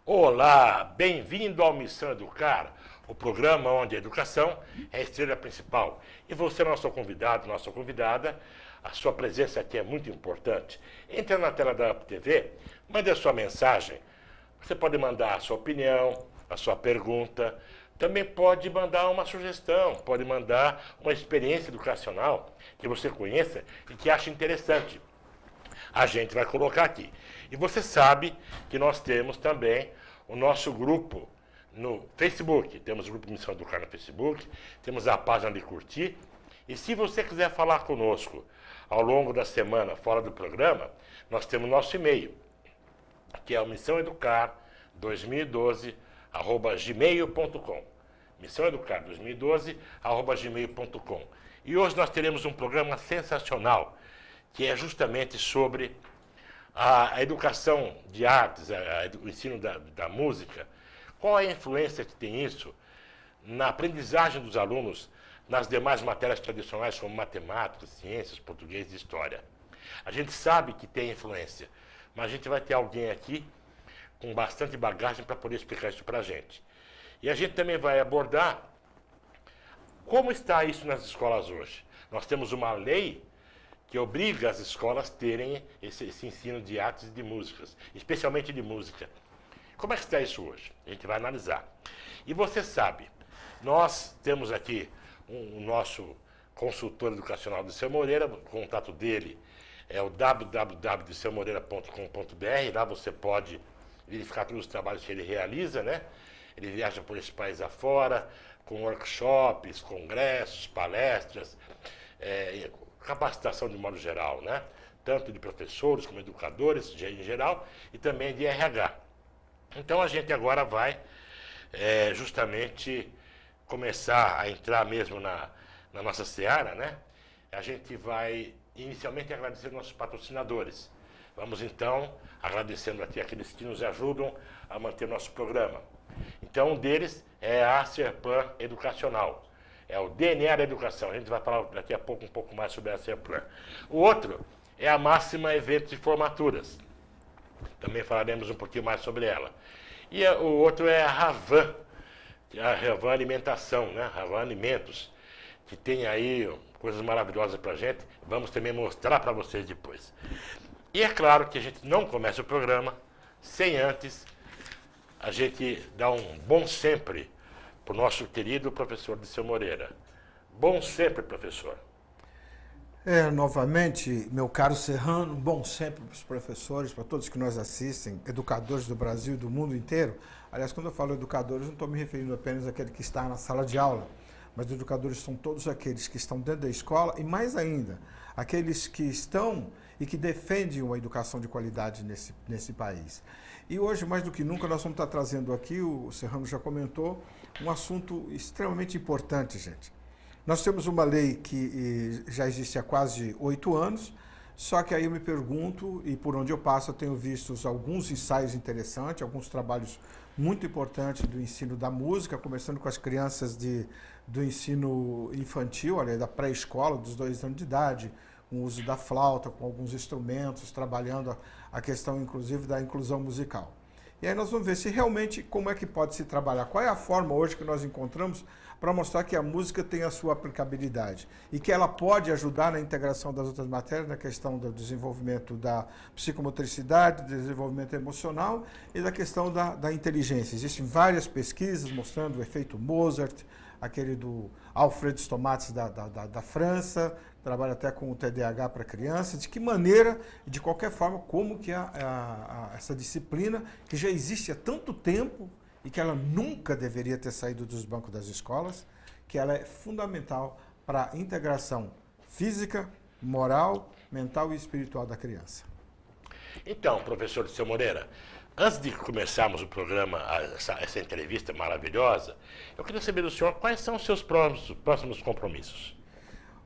Olá, bem-vindo ao Missão Educar, o programa onde a educação é a estrela principal. E você, nosso convidado, nossa convidada, a sua presença aqui é muito importante. Entre na tela da UP TV, mande a sua mensagem. Você pode mandar a sua opinião, a sua pergunta, também pode mandar uma sugestão, pode mandar uma experiência educacional que você conheça e que ache interessante. A gente vai colocar aqui. E você sabe que nós temos também o nosso grupo no Facebook. Temos o grupo Missão Educar no Facebook, temos a página de curtir. E se você quiser falar conosco ao longo da semana, fora do programa, nós temos nosso e-mail, que é o missãoeducar2012@gmail.com. missãoeducar2012@gmail.com. E hoje nós teremos um programa sensacional, que é justamente sobre a educação de artes, o ensino da música. Qual é a influência que tem isso na aprendizagem dos alunos nas demais matérias tradicionais, como matemática, ciências, português e história? A gente sabe que tem influência, mas a gente vai ter alguém aqui com bastante bagagem para poder explicar isso para a gente. E a gente também vai abordar como está isso nas escolas hoje. Nós temos uma lei que obriga as escolas a terem esse ensino de artes e de músicas, especialmente de música. Como é que está isso hoje? A gente vai analisar. E você sabe, nós temos aqui o nosso consultor educacional do Seu Moreira, o contato dele é o www.seumoreira.com.br. Lá você pode verificar todos os trabalhos que ele realiza, né? Ele viaja por esse país afora, com workshops, congressos, palestras, capacitação de modo geral, né? Tanto de professores como educadores em geral e também de RH. Então a gente agora vai justamente começar a entrar mesmo na nossa seara, né? A gente vai inicialmente agradecer nossos patrocinadores. Vamos então agradecendo aqui aqueles que nos ajudam a manter nosso programa. Então um deles é a Serpan Educacional. É o DNA da educação. A gente vai falar daqui a pouco um pouco mais sobre a Serpan. O outro é a Máxima Eventos e Formaturas. Também falaremos um pouquinho mais sobre ela. E o outro é a Ravan Alimentação, né? Ravan Alimentos, que tem aí coisas maravilhosas para a gente. Vamos também mostrar para vocês depois. E é claro que a gente não começa o programa sem antes a gente dar um bom sempre para o nosso querido professor de Seu Moreira. Bom sempre, professor. Novamente, meu caro Serrano, bom sempre para os professores, para todos que nos assistem, educadores do Brasil e do mundo inteiro. Aliás, quando eu falo educadores, não estou me referindo apenas àquele que está na sala de aula, mas educadores são todos aqueles que estão dentro da escola e, mais ainda, aqueles que estão e que defendem uma educação de qualidade nesse país. E hoje, mais do que nunca, nós vamos estar trazendo aqui, o Serrano já comentou, um assunto extremamente importante, gente. Nós temos uma lei que já existe há quase 8 anos, só que aí eu me pergunto, e por onde eu passo eu tenho visto alguns ensaios interessantes, alguns trabalhos muito importantes do ensino da música, começando com as crianças do ensino infantil, aliás, da pré-escola, dos 2 anos de idade, com o uso da flauta, com alguns instrumentos, trabalhando a questão, inclusive, da inclusão musical. E aí nós vamos ver se realmente como é que pode se trabalhar, qual é a forma hoje que nós encontramos para mostrar que a música tem a sua aplicabilidade e que ela pode ajudar na integração das outras matérias, na questão do desenvolvimento da psicomotricidade, do desenvolvimento emocional e da questão da inteligência. Existem várias pesquisas mostrando o efeito Mozart, aquele do Alfred Stomatz da França, trabalha até com o TDAH para crianças, de que maneira, de qualquer forma, como que essa disciplina, que já existe há tanto tempo e que ela nunca deveria ter saído dos bancos das escolas, que ela é fundamental para a integração física, moral, mental e espiritual da criança. Então, professor de Seu Moreira, antes de começarmos o programa, essa entrevista maravilhosa, eu queria saber do senhor quais são os seus próximos compromissos.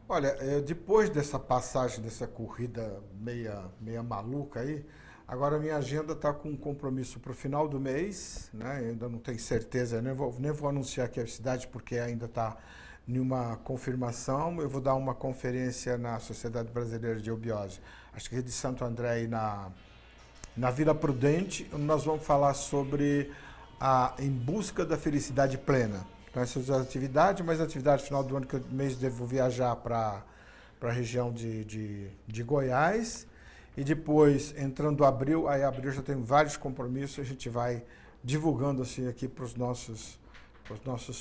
Olha, depois dessa passagem, dessa corrida meia maluca aí, agora a minha agenda está com um compromisso para o final do mês, né? Eu ainda não tenho certeza, nem vou anunciar aqui a cidade porque ainda está em uma confirmação. Eu vou dar uma conferência na Sociedade Brasileira de Eubiose, acho que é de Santo André, aí Na Vida Prudente, nós vamos falar sobre a Em Busca da Felicidade Plena. Então, essas atividades, mas a atividade final do ano, que eu mês devo viajar para a região de Goiás. E depois, entrando abril, aí abril já tem vários compromissos, a gente vai divulgando assim aqui para os nossos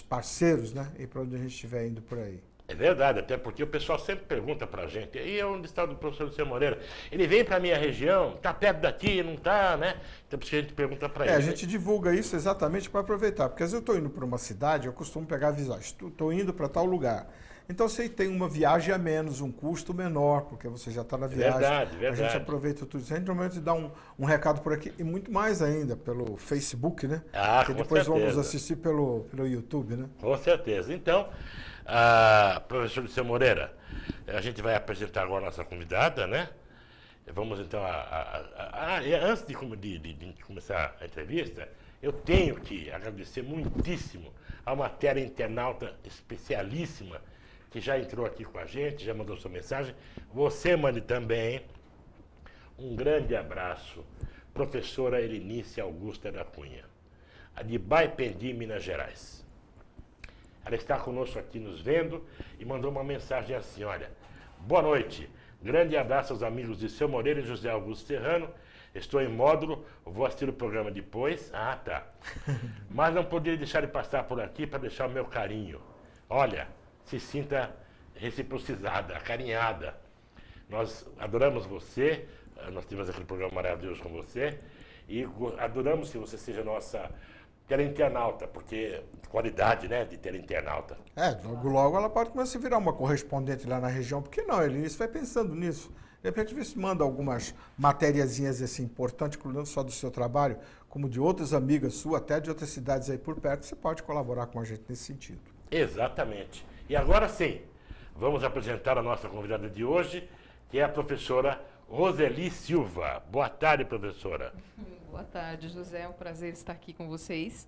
parceiros, né? E para onde a gente estiver indo por aí. É verdade, até porque o pessoal sempre pergunta pra gente, e onde está o professor Luciano Moreira? Ele vem pra minha região, tá perto daqui, não tá, né? Então por isso que a gente pergunta pra ele. A gente divulga isso exatamente para aproveitar, porque às vezes eu estou indo para uma cidade, eu costumo pegar avisar, estou indo para tal lugar. Então você tem uma viagem a menos, um custo menor, porque você já está na viagem. Verdade. A gente aproveita tudo isso. A gente normalmente dá um recado por aqui, e muito mais ainda pelo Facebook, né? Ah, que depois vamos assistir pelo YouTube, né? Com certeza. Então, professor Luciano Moreira, a gente vai apresentar agora a nossa convidada, né? Vamos então antes de começar a entrevista, eu tenho que agradecer muitíssimo a uma internauta especialíssima que já entrou aqui com a gente, já mandou sua mensagem. Você mande também um grande abraço, professora Elinice Augusta da Cunha, a de Baipendi, Minas Gerais. Ela está conosco aqui nos vendo e mandou uma mensagem assim, olha, boa noite, grande abraço aos amigos de Seu Moreira e José Augusto Serrano, estou em módulo, vou assistir o programa depois, tá, mas não poderia deixar de passar por aqui para deixar o meu carinho. Olha, se sinta reciprocizada, acarinhada. Nós adoramos você, nós tivemos aquele programa maravilhoso com você, e adoramos que você seja nossa teleinternauta, porque qualidade, né, de teleinternauta. Logo ela pode começar a virar uma correspondente lá na região, porque não, Elinice vai pensando nisso. De repente você manda algumas matériazinhas assim importantes, não só do seu trabalho, como de outras amigas suas, até de outras cidades aí por perto, você pode colaborar com a gente nesse sentido. Exatamente. E agora sim, vamos apresentar a nossa convidada de hoje, que é a professora Roseli Silva. Boa tarde, professora. Boa tarde, José. É um prazer estar aqui com vocês.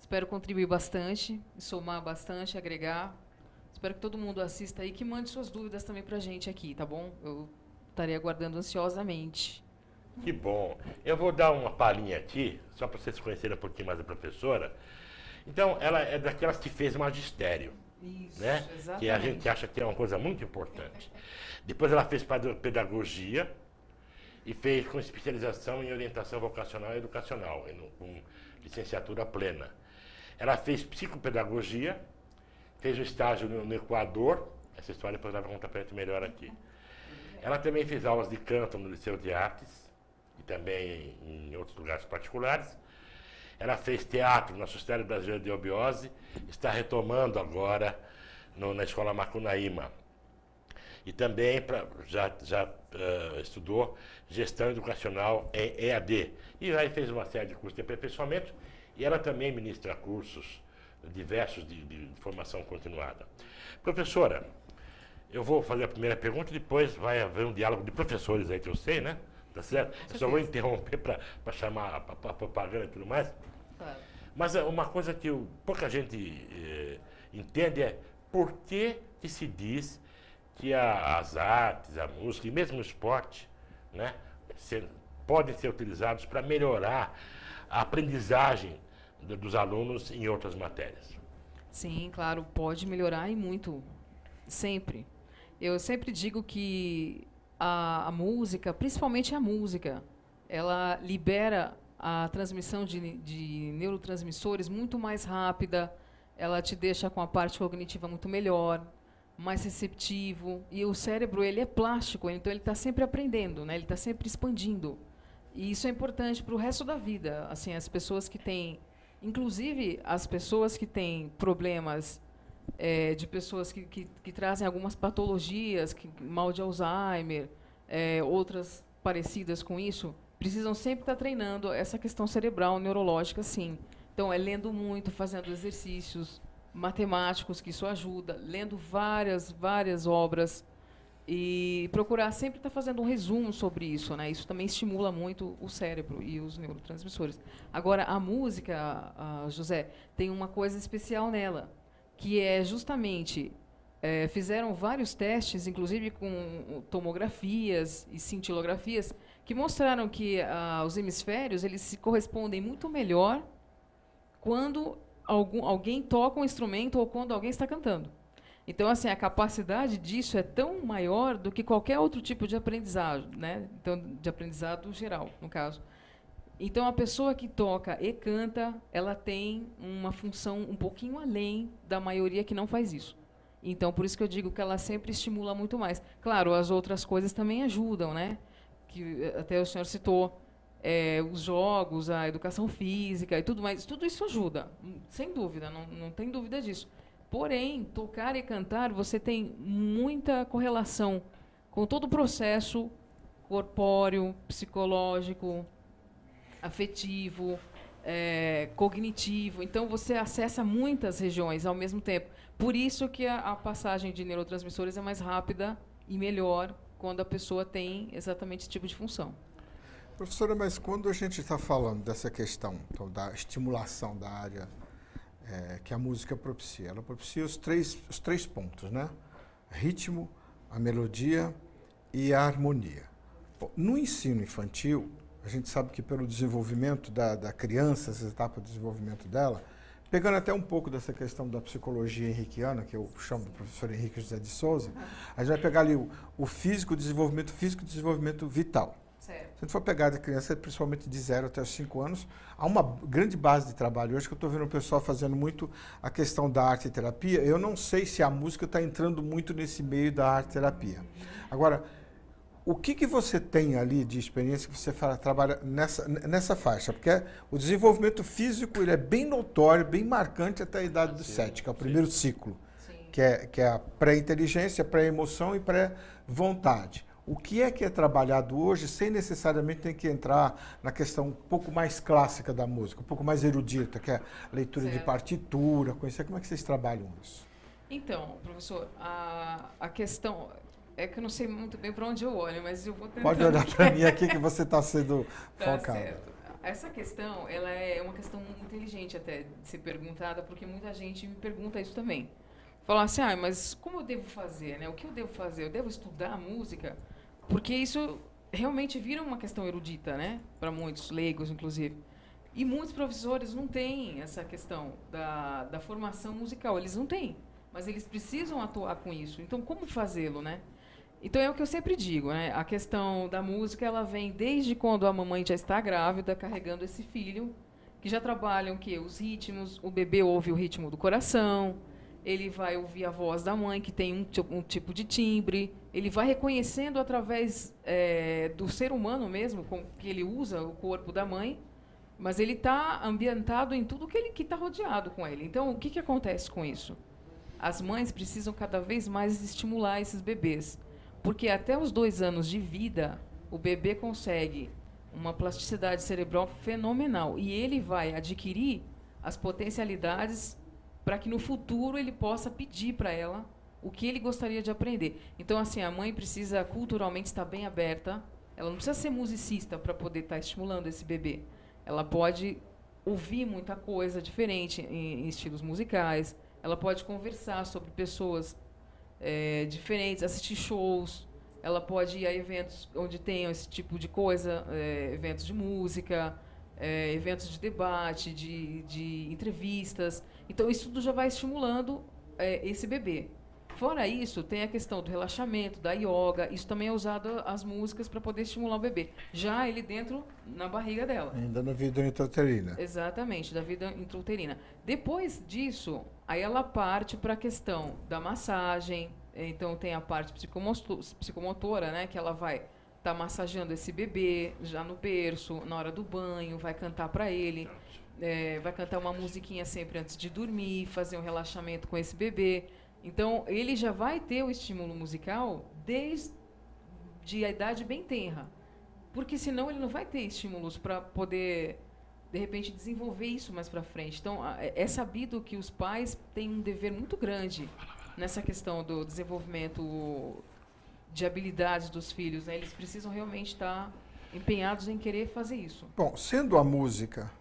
Espero contribuir bastante, somar bastante, agregar. Espero que todo mundo assista aí, que mande suas dúvidas também para a gente aqui, tá bom? Eu estarei aguardando ansiosamente. Que bom. Eu vou dar uma palhinha aqui, só para vocês conhecerem um pouquinho mais a professora. Então, ela é daquelas que fez magistério. Isso, né? Exatamente. Que a gente acha que é uma coisa muito importante. Depois ela fez pedagogia e fez com especialização em orientação vocacional e educacional, com licenciatura plena. Ela fez psicopedagogia, fez um estágio no Equador, essa história depois ela vai contar para a gente melhor aqui. Ela também fez aulas de canto no Liceu de Artes e também em outros lugares particulares. Ela fez teatro na Sociedade Brasileira de Obiose, está retomando agora na Escola Macunaíma. E também já estudou gestão educacional em EAD. E aí fez uma série de cursos de aperfeiçoamento. E ela também ministra cursos diversos de formação continuada. Professora, eu vou fazer a primeira pergunta e depois vai haver um diálogo de professores aí, que eu sei, né? Tá certo? Eu só vou interromper para chamar a propaganda e tudo mais. Claro. Mas uma coisa que pouca gente entende é por que se diz que as artes, a música e mesmo o esporte, né, podem ser utilizados para melhorar a aprendizagem dos alunos em outras matérias. Sim, claro, pode melhorar e muito, sempre. Eu sempre digo que a música, principalmente a música, ela libera a transmissão de neurotransmissores muito mais rápida, ela te deixa com a parte cognitiva muito melhor, mais receptivo, e o cérebro ele é plástico, então ele está sempre aprendendo, né? Ele está sempre expandindo. E isso é importante para o resto da vida. Assim, as pessoas que têm, inclusive as pessoas que têm problemas de pessoas que trazem algumas patologias, mal de Alzheimer, outras parecidas com isso, precisam sempre estar treinando essa questão cerebral, neurológica, sim. Então, lendo muito, fazendo exercícios matemáticos, que isso ajuda, lendo várias obras e procurar sempre estar fazendo um resumo sobre isso, né? Isso também estimula muito o cérebro e os neurotransmissores. Agora, a música, José, tem uma coisa especial nela, que é justamente... fizeram vários testes, inclusive com tomografias e cintilografias, que mostraram que os hemisférios eles se correspondem muito melhor quando alguém toca um instrumento ou quando alguém está cantando. Então, assim, a capacidade disso é tão maior do que qualquer outro tipo de aprendizado, né? Então, de aprendizado geral, no caso. Então, a pessoa que toca e canta, ela tem uma função um pouquinho além da maioria que não faz isso. Então, por isso que eu digo que ela sempre estimula muito mais. Claro, as outras coisas também ajudam, né? Que até o senhor citou, os jogos, a educação física e tudo mais. Tudo isso ajuda, sem dúvida, não tem dúvida disso. Porém, tocar e cantar, você tem muita correlação com todo o processo corpóreo, psicológico, afetivo, cognitivo. Então, você acessa muitas regiões ao mesmo tempo. Por isso que a passagem de neurotransmissores é mais rápida e melhor quando a pessoa tem exatamente esse tipo de função. Professora, mas quando a gente está falando dessa questão então, da estimulação da área que a música propicia, ela propicia os três pontos, né? Ritmo, a melodia e a harmonia. Bom, no ensino infantil, a gente sabe que pelo desenvolvimento da criança, essa etapa de desenvolvimento dela, pegando até um pouco dessa questão da psicologia henriquiana, que eu chamo do professor Henrique José de Souza, a gente vai pegar ali o físico, o desenvolvimento físico e o desenvolvimento vital. Certo. Se a gente for pegar da criança, principalmente de 0 até os 5 anos, há uma grande base de trabalho. Hoje que eu estou vendo o pessoal fazendo muito a questão da arte e terapia, eu não sei se a música está entrando muito nesse meio da arte e terapia. Agora, o que você tem ali de experiência que você trabalha nessa faixa? Porque o desenvolvimento físico ele é bem notório, bem marcante até a idade dos 7, que é o primeiro ciclo, que é a pré-inteligência, pré-emoção e pré-vontade. O que é trabalhado hoje sem necessariamente ter que entrar na questão um pouco mais clássica da música, um pouco mais erudita, que é a leitura de partitura, conhecer como é que vocês trabalham isso? Então, professor, a questão é que eu não sei muito bem para onde eu olho, mas eu vou tentar. Pode olhar para mim aqui que você está sendo focado. Certo. Essa questão, ela é uma questão inteligente até de ser perguntada, porque muita gente me pergunta isso também. Falar assim, mas como eu devo fazer, né? O que eu devo fazer? Eu devo estudar música? Porque isso realmente vira uma questão erudita, né? Para muitos leigos, inclusive. E muitos professores não têm essa questão da formação musical. Eles não têm, mas eles precisam atuar com isso. Então, como fazê-lo, né? Então, é o que eu sempre digo, né? A questão da música, ela vem desde quando a mamãe já está grávida, carregando esse filho, que já trabalham o quê? Os ritmos, o bebê ouve o ritmo do coração, ele vai ouvir a voz da mãe, que tem um tipo de timbre, ele vai reconhecendo através do ser humano mesmo, que ele usa o corpo da mãe, mas ele está ambientado em tudo que está rodeado com ele. Então, o que acontece com isso? As mães precisam cada vez mais estimular esses bebês, porque até os 2 anos de vida, o bebê consegue uma plasticidade cerebral fenomenal, e ele vai adquirir as potencialidades para que no futuro ele possa pedir para ela o que ele gostaria de aprender. Então, assim, a mãe precisa culturalmente estar bem aberta. Ela não precisa ser musicista para poder estar estimulando esse bebê. Ela pode ouvir muita coisa diferente em estilos musicais. Ela pode conversar sobre pessoas diferentes, assistir shows. Ela pode ir a eventos onde tenham esse tipo de coisa, eventos de música, eventos de debate, de entrevistas. Então, isso tudo já vai estimulando esse bebê. Fora isso, tem a questão do relaxamento, da yoga. Isso também é usado as músicas para poder estimular o bebê. Já ele dentro, na barriga dela. Ainda na vida intrauterina. Exatamente, da vida intrauterina. Depois disso, aí ela parte para a questão da massagem. Então, tem a parte psicomotora, né, que ela vai estar massageando esse bebê já no berço, na hora do banho, vai cantar para ele. Vai cantar uma musiquinha sempre antes de dormir, fazer um relaxamento com esse bebê. Então, ele já vai ter o estímulo musical desde a idade bem tenra. Porque, senão, ele não vai ter estímulos para poder, de repente, desenvolver isso mais para frente. Então, é sabido que os pais têm um dever muito grande nessa questão do desenvolvimento de habilidades dos filhos, né? Eles precisam realmente estar empenhados em querer fazer isso. Bom, sendo a música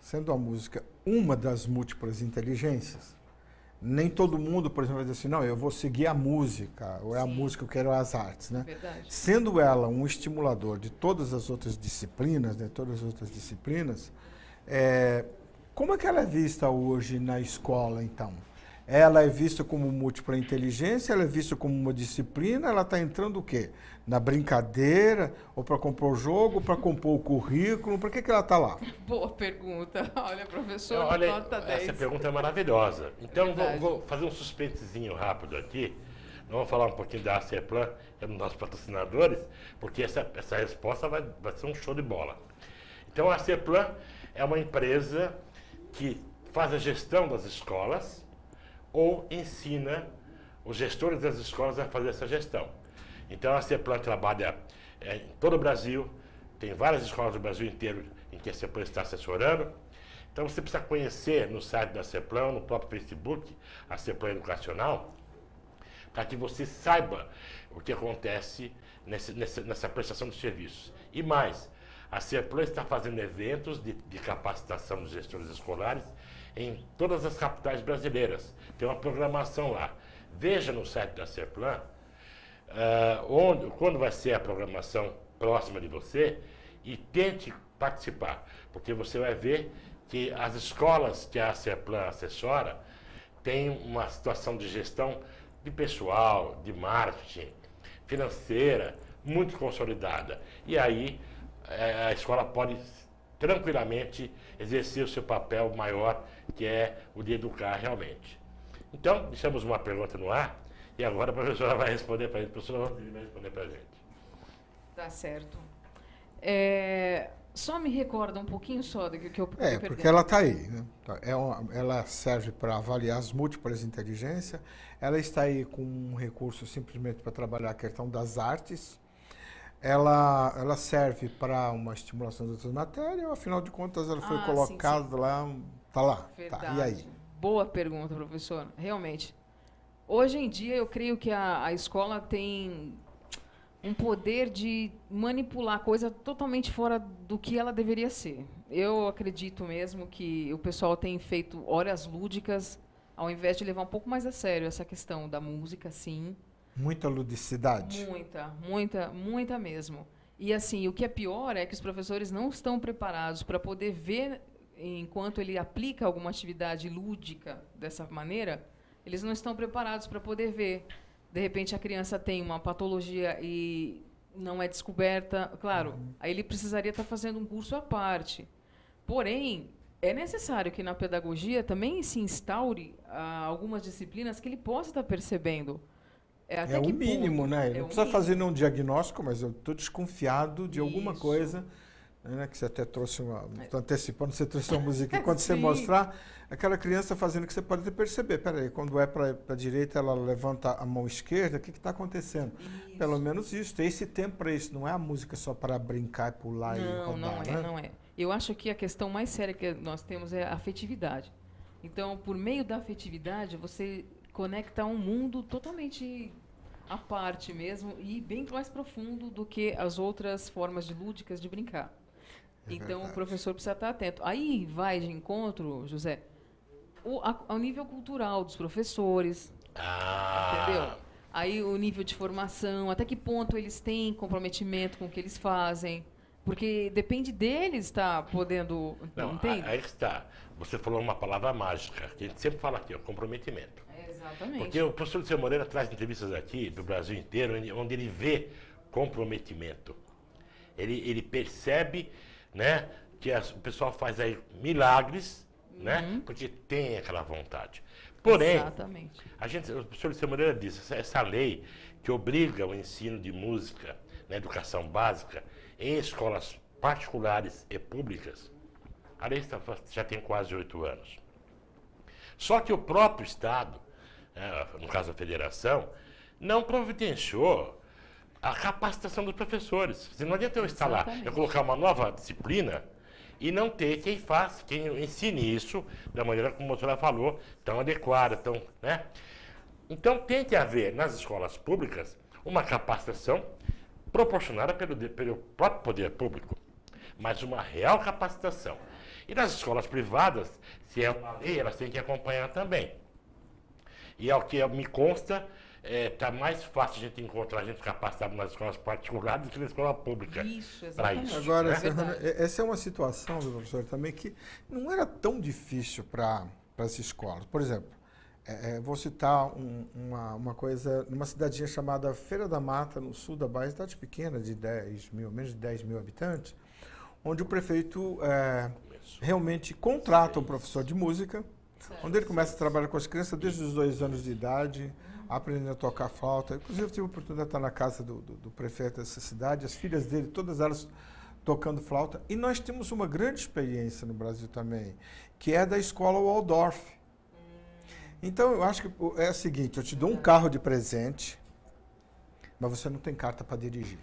uma das múltiplas inteligências, Nem todo mundo, por exemplo, vai dizer assim, não, eu vou seguir a música, ou é a Sim. música, eu quero as artes, né? Verdade. Sendo ela um estimulador de todas as outras disciplinas, né? Todas as outras disciplinas, como é que ela é vista hoje na escola, então? Ela é vista como múltipla inteligência, ela é vista como uma disciplina, ela está entrando o quê? Na brincadeira, ou para compor o jogo, ou para compor o currículo, para que ela está lá? Boa pergunta. Olha, professor, Olha, nota 10. essa pergunta é maravilhosa. Então, Verdade. vou fazer um suspensezinho rápido aqui. Nós vamos falar um pouquinho da Acerplan, que é um dos nossos patrocinadores, porque essa resposta vai ser um show de bola. Então, a Acerplan é uma empresa que faz a gestão das escolas ou ensina os gestores das escolas a fazer essa gestão. Então, a Acerplan trabalha em todo o Brasil, tem várias escolas do Brasil inteiro em que a Acerplan está assessorando. Então, você precisa conhecer no site da Acerplan, no próprio Facebook, Acerplan Educacional, para que você saiba o que acontece nessa prestação de serviços. E mais, a Acerplan está fazendo eventos de capacitação dos gestores escolares em todas as capitais brasileiras. Tem uma programação lá. Veja no site da Acerplan quando vai ser a programação próxima de você e tente participar, porque você vai ver que as escolas que a Acerplan assessora têm uma situação de gestão de pessoal, de marketing, financeira, muito consolidada. E aí a escola pode tranquilamente exercer o seu papel maior, que é o de educar realmente. Então, deixamos uma pergunta no ar e agora a professora vai responder para a gente. A professora vai responder para a gente. Tá certo. Só me recorda um pouquinho só do que eu perdi. Porque ela está aí. Né? Ela serve para avaliar as múltiplas inteligências. Ela está aí com um recurso simplesmente para trabalhar a questão das artes. Ela serve para uma estimulação de outras matérias. Afinal de contas, ela foi colocada sim. Lá. Está lá. Verdade. Tá, e aí? Boa pergunta, professor. Realmente. Hoje em dia, eu creio que a escola tem um poder de manipular a coisa totalmente fora do que ela deveria ser. Eu acredito mesmo que o pessoal tem feito horas lúdicas, ao invés de levar um pouco mais a sério essa questão da música, sim. Muita ludicidade. Muita mesmo. E assim, o que é pior é que os professores não estão preparados para poder ver, enquanto ele aplica alguma atividade lúdica dessa maneira, eles não estão preparados para poder ver. De repente, a criança tem uma patologia e não é descoberta. Claro, aí ele precisaria estar fazendo um curso à parte. Porém, é necessário que na pedagogia também se instaure algumas disciplinas que ele possa estar percebendo. É o mínimo, ponto, né? Ele não precisa fazer nenhum diagnóstico, mas eu estou desconfiado de alguma coisa, né? Que você até trouxe estou antecipando, você trouxe uma música. Quando você mostrar, aquela criança fazendo que você pode até perceber. Peraí, quando é para a direita, ela levanta a mão esquerda, o que está acontecendo? Isso. Pelo menos isso, tem esse tempo para isso. Não é a música só para brincar, pular e rodar, não é. Eu acho que a questão mais séria que nós temos é a afetividade. Então, por meio da afetividade, você conecta um mundo totalmente à parte mesmo e bem mais profundo do que as outras formas de lúdicas de brincar. Então, o professor precisa estar atento. Aí vai de encontro, José, ao nível cultural dos professores, entendeu? Aí o nível de formação, até que ponto eles têm comprometimento com o que eles fazem. Porque depende deles estar podendo... Não, entende? Aí está. Você falou uma palavra mágica, que a gente sempre fala aqui, o comprometimento. Exatamente. Porque o professor Luciano Moreira traz entrevistas aqui, do Brasil inteiro, onde ele vê comprometimento. Ele percebe, né, que o pessoal faz aí milagres, né, porque tem aquela vontade. Porém, exatamente. O professor Luciano Moreira diz, essa lei que obriga o ensino de música na educação básica em escolas particulares e públicas, a lei já tem quase 8 anos. Só que o próprio Estado, no caso a federação, não providenciou a capacitação dos professores. Não adianta eu estar lá, eu colocar uma nova disciplina e não ter quem ensine isso da maneira como a doutora falou, tão adequada, né? Então tem que haver nas escolas públicas uma capacitação proporcionada pelo próprio poder público, mas uma real capacitação. E nas escolas privadas, se é uma lei, elas têm que acompanhar também. E ao que me consta, está mais fácil a gente encontrar gente capacitada nas escolas particulares do que na escola pública. Isso, Para exatamente. isso. Agora, né? Serrano, essa é uma situação, viu, professor, também que não era tão difícil para as escolas. Por exemplo, vou citar uma coisa, numa cidadinha chamada Feira da Mata, no sul da Bahia, cidade pequena, de 10 mil, menos de 10 mil habitantes, onde o prefeito realmente contrata um professor de música, onde ele começa a trabalhar com as crianças desde os 2 anos de idade, aprendendo a tocar flauta. Inclusive, eu tive a oportunidade de estar na casa do prefeito dessa cidade, as filhas dele, todas elas tocando flauta. E nós temos uma grande experiência no Brasil também, que é da escola Waldorf. Então, eu acho que é o seguinte, eu te dou um carro de presente, mas você não tem carta para dirigir.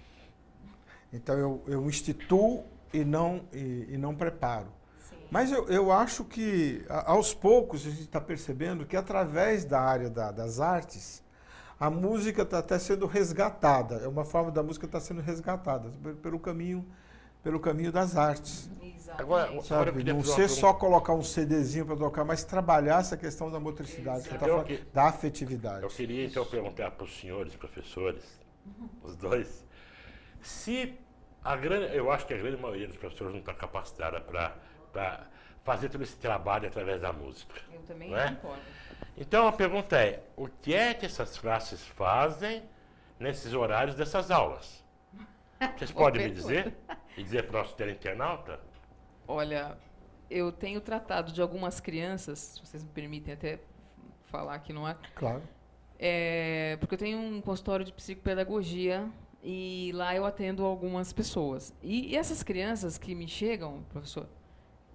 Então, eu instituo e não preparo. Mas eu acho que, aos poucos, a gente está percebendo que, através da área das artes, a música está até sendo resgatada. É uma forma da música estar sendo resgatada pelo caminho das artes. Agora, Sabe? Não ser só colocar um CDzinho para tocar, mas trabalhar essa questão da motricidade, da afetividade. Eu queria, então, perguntar para os senhores professores, os dois, se eu acho que a grande maioria dos professores não está capacitada para fazer todo esse trabalho através da música. Eu também não é? concordo. Então a pergunta é, o que é que essas classes fazem nesses horários dessas aulas? Vocês podem me dizer? E dizer para o nosso internauta? Olha, eu tenho tratado de algumas crianças, se vocês me permitem até falar aqui no ar. Claro. Porque eu tenho um consultório de psicopedagogia e lá eu atendo algumas pessoas. E essas crianças que me chegam, professor,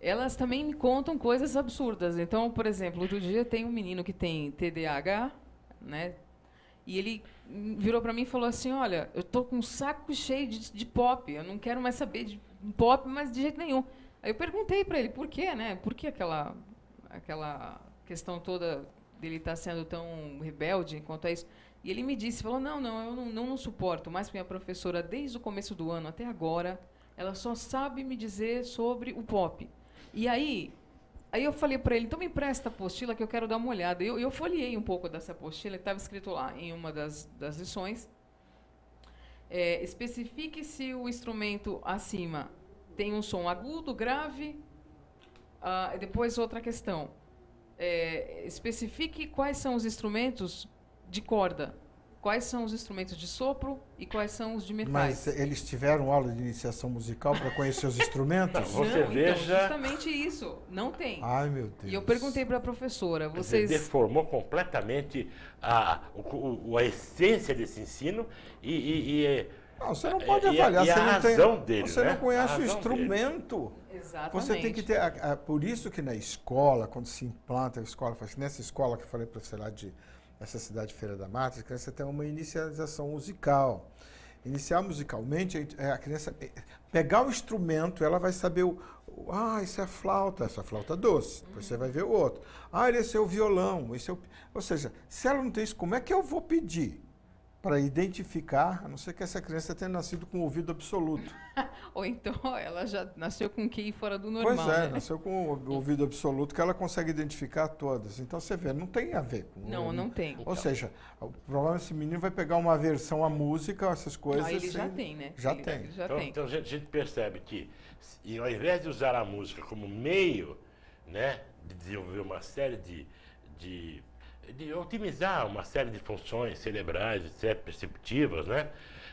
elas também me contam coisas absurdas. Então, por exemplo, outro dia tem um menino que tem TDAH, né? E ele virou para mim e falou assim, olha, eu tô com um saco cheio de pop, eu não quero mais saber de pop, mas de jeito nenhum. Aí eu perguntei para ele, por quê, né? Por que aquela questão toda dele estar sendo tão rebelde quanto a isso? E ele me disse, falou, não, eu não suporto mais, porque minha professora, desde o começo do ano até agora, ela só sabe me dizer sobre o pop. E aí eu falei para ele, então me empresta a apostila que eu quero dar uma olhada. Eu folheei um pouco dessa apostila, que estava escrito lá em uma das lições. Especifique se o instrumento acima tem um som agudo, grave. Depois, outra questão. Especifique quais são os instrumentos de corda. Quais são os instrumentos de sopro e quais são os de metais. Mas eles tiveram aula de iniciação musical para conhecer os instrumentos? Você veja... Então, justamente isso. Não tem. Ai, meu Deus. E eu perguntei para a professora, Você deformou completamente a essência desse ensino não, você não pode avaliar. E a razão dele, você né? não conhece o instrumento. Exatamente. Você tem que ter... por isso que na escola, quando se implanta a escola, nessa escola que eu falei para você lá essa cidade de Feira da Mata, a criança tem uma inicialização musical. Iniciar musicalmente, a criança pegar o instrumento, ela vai saber isso é flauta, essa flauta doce. Depois você vai ver o outro. Esse é o violão, esse é o... Ou seja, se ela não tem isso, como é que eu vou pedir para identificar, a não ser que essa criança tenha nascido com o ouvido absoluto? Ou então ela já nasceu com o QI fora do normal. Pois é, né? nasceu com o ouvido absoluto que ela consegue identificar todas. Então você vê, não tem a ver com... Não tem. Ou seja, provavelmente esse menino vai pegar uma aversão à música, essas coisas... Ele já tem, né? Já tem. Então a gente percebe que, ao invés de usar a música como meio, né, de desenvolver uma série de otimizar uma série de funções cerebrais, etc., perceptivas, né?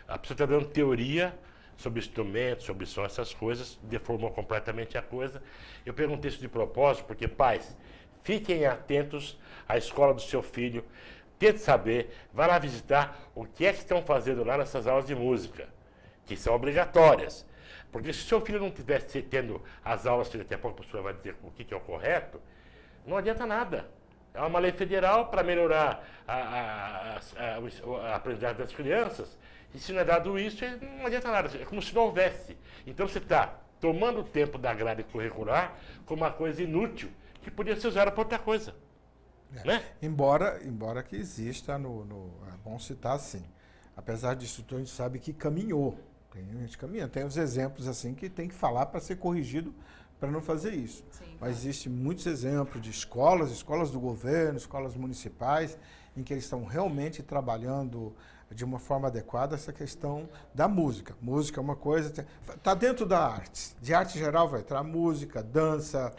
A pessoa está dando teoria sobre instrumentos, sobre som, essas coisas, deformou completamente a coisa. Eu perguntei isso de propósito, porque, pais, fiquem atentos à escola do seu filho, tente saber, vá lá visitar o que é que estão fazendo lá nessas aulas de música, que são obrigatórias. Porque se o seu filho não estivesse tendo as aulas, que daqui a pouco a professora vai dizer o que é o correto, não adianta nada. É uma lei federal para melhorar a aprendizagem das crianças. E se não é dado isso, não adianta nada. É como se não houvesse. Então você está tomando o tempo da grade curricular como uma coisa inútil que podia ser usada para outra coisa. Né? Embora que exista, é bom citar assim, apesar disso, a gente sabe que caminhou. Tem gente caminhando. Tem os exemplos assim que tem que falar para ser corrigido para não fazer isso. Sim, Mas claro. existem muitos exemplos de escolas, escolas do governo, escolas municipais, em que eles estão realmente trabalhando de uma forma adequada essa questão da música. Música é uma coisa... Está dentro da arte. De arte geral vai entrar música, dança,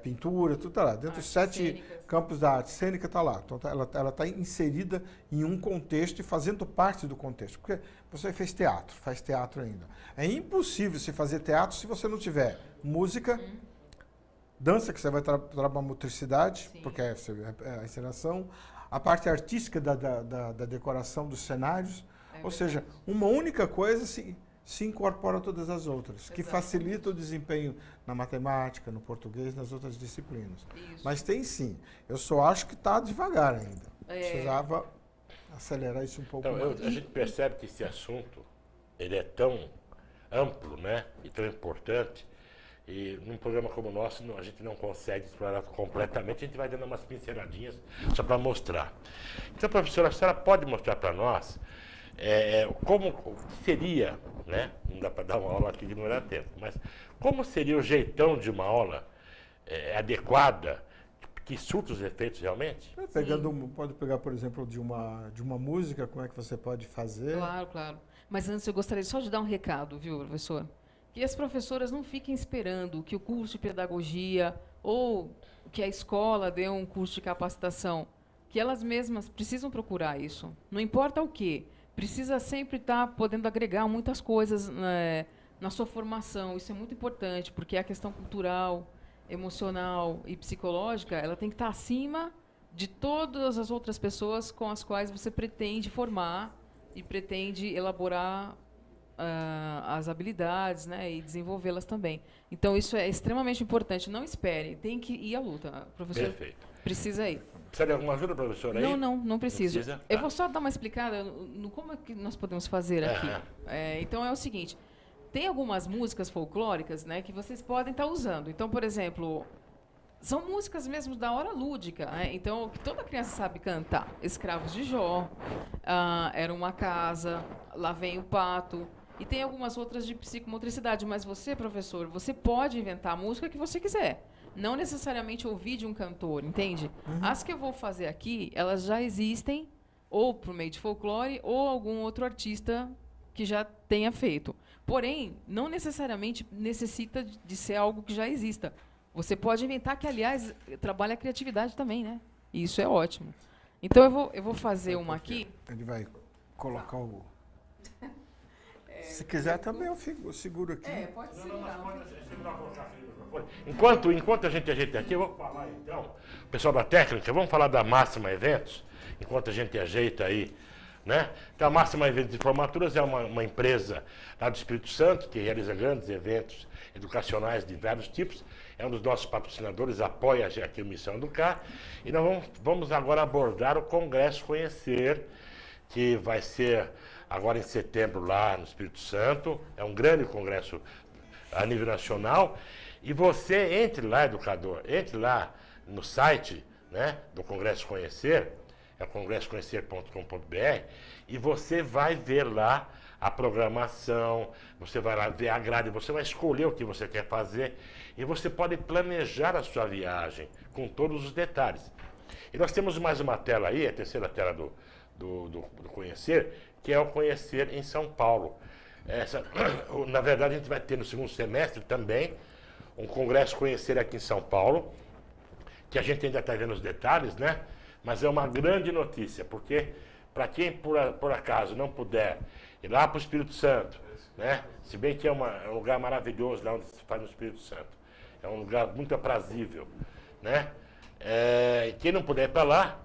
pintura, tudo está lá. Dentro dos 7 cênicas. campos da arte cênica está lá. Então ela está inserida em um contexto e fazendo parte do contexto. Porque você faz teatro ainda. É impossível se fazer teatro se você não tiver música, dança, que você vai trabalhar a motricidade, Sim. porque é a encenação, a parte artística da decoração dos cenários, ou seja, uma única coisa se incorpora a todas as outras, que facilita o desempenho na matemática, no português, nas outras disciplinas. Isso. Mas tem sim, eu só acho que está devagar ainda. Precisava acelerar isso um pouco Então, mais. a gente percebe que esse assunto ele é tão amplo, né, e tão importante, e num programa como o nosso a gente não consegue explorar completamente, a gente vai dando umas pinceladinhas só para mostrar. Então, professora, a senhora pode mostrar para nós como seria, né, não dá para dar uma aula aqui que não dá tempo, mas como seria o jeitão de uma aula adequada, que surta os efeitos realmente? Pode pegar, por exemplo, de uma música, como é que você pode fazer? Claro, claro. Mas antes eu gostaria só de dar um recado, viu, professor? Que as professoras não fiquem esperando que o curso de pedagogia ou que a escola dê um curso de capacitação, que elas mesmas precisam procurar isso. Não importa o quê, precisa sempre estar podendo agregar muitas coisas na sua formação. Isso é muito importante, porque a questão cultural, emocional e psicológica, ela tem que estar acima de todas as outras pessoas com as quais você pretende formar e pretende elaborar as habilidades, né, e desenvolvê-las também. Então, isso é extremamente importante. Não espere, tem que ir à luta. Professor, Perfeito. precisa ir. Precisa de alguma ajuda, professora? Aí? Não preciso. Não precisa? Eu Tá. vou só dar uma explicada no como é que nós podemos fazer aqui. Então, é o seguinte. Tem algumas músicas folclóricas, né, que vocês podem estar usando. Então, por exemplo, são músicas mesmo da hora lúdica, né? Então, que toda criança sabe cantar. Escravos de Jó, Era uma Casa, Lá Vem o Pato. E tem algumas outras de psicomotricidade. Mas você, professor, você pode inventar a música que você quiser. Não necessariamente ouvir de um cantor, entende? As que eu vou fazer aqui, elas já existem, ou por meio de folclore, ou algum outro artista que já tenha feito. Porém, não necessariamente necessita de ser algo que já exista. Você pode inventar, que, aliás, trabalha a criatividade também, né? E isso é ótimo. Então, eu vou fazer uma aqui. Ele vai colocar o... Se quiser também eu seguro aqui. Pode segurar. Enquanto a gente ajeita aqui, eu vou falar então, pessoal da técnica, vamos falar da Máxima Eventos, enquanto a gente ajeita aí, né? Então, a Máxima Eventos de Formaturas é uma empresa lá do Espírito Santo, que realiza grandes eventos educacionais de vários tipos, é um dos nossos patrocinadores, apoia aqui o Missão Educar, e nós vamos agora abordar o Congresso Conhecer, que vai ser agora em setembro lá no Espírito Santo, é um grande congresso a nível nacional, e você entre lá, educador, entre lá no site, né, do Congresso Conhecer, é congressconhecer.com.br, e você vai ver lá a programação, você vai lá ver a grade, você vai escolher o que você quer fazer, e você pode planejar a sua viagem com todos os detalhes. E nós temos mais uma tela aí, a terceira tela do Conhecer, que é o Conhecer em São Paulo. Na verdade, a gente vai ter no segundo semestre também um Congresso Conhecer aqui em São Paulo, que a gente ainda está vendo os detalhes, né? Mas é uma grande notícia, porque para quem por acaso não puder ir lá para o Espírito Santo, né? Se bem que é um lugar maravilhoso lá onde se faz no Espírito Santo, é um lugar muito aprazível, né? Quem não puder ir para lá,